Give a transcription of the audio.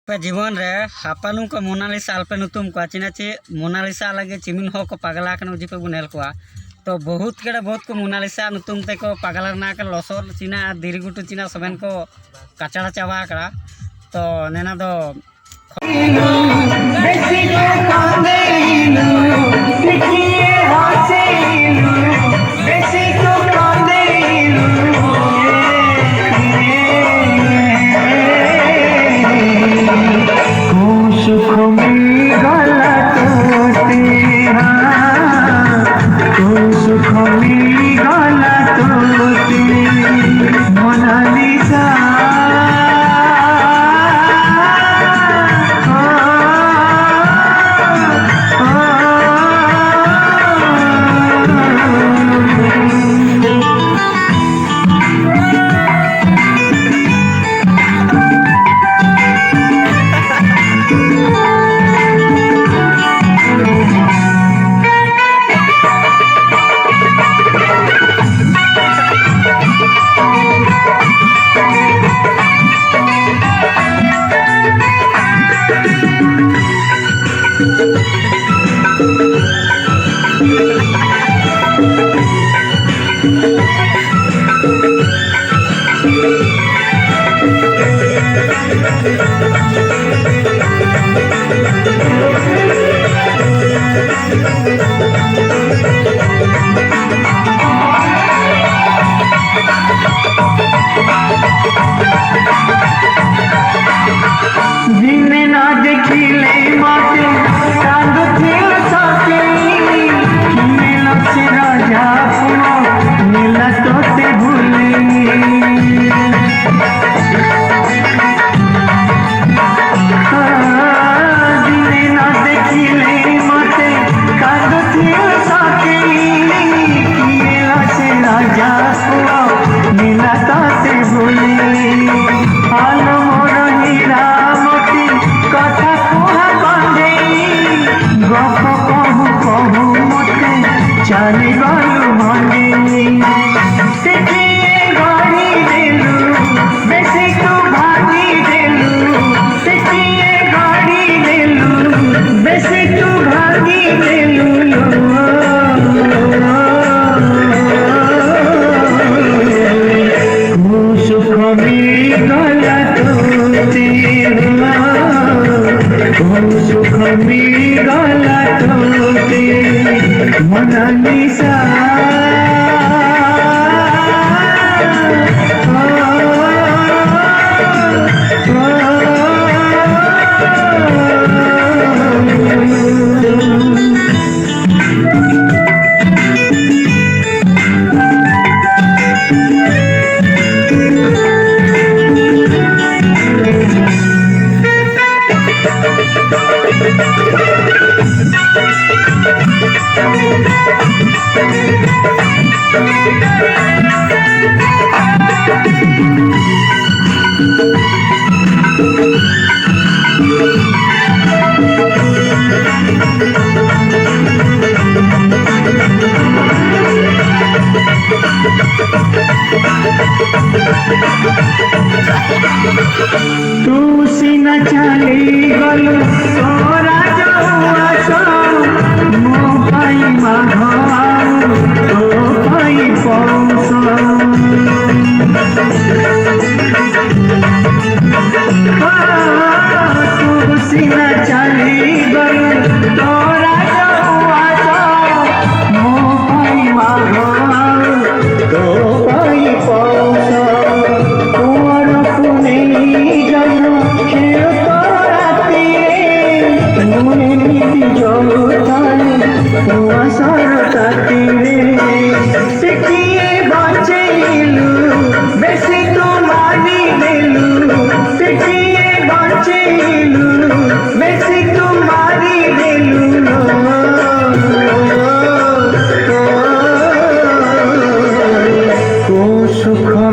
पे जीवन रे हापानु को मोनालिसा अल्पे नुतुम को चिनाचे मोनालिसा लगे चिमिन हो को पगला कन उजी पे बुनेल को तो बहुत केड़ा बहुत को मोनालिसा नुतुम ते को पगला ना के लसर चिना दिरिगुटु चिना सबन को कचड़ा चावा करा तो नेना दो तू सीना चली गलु तोरा जौआसो मो पाई माघाऊ तो पाई पौसो तू सीना चली गलु तोरा जौआसो मो पाई माघाऊ तो पाई पौसो Messi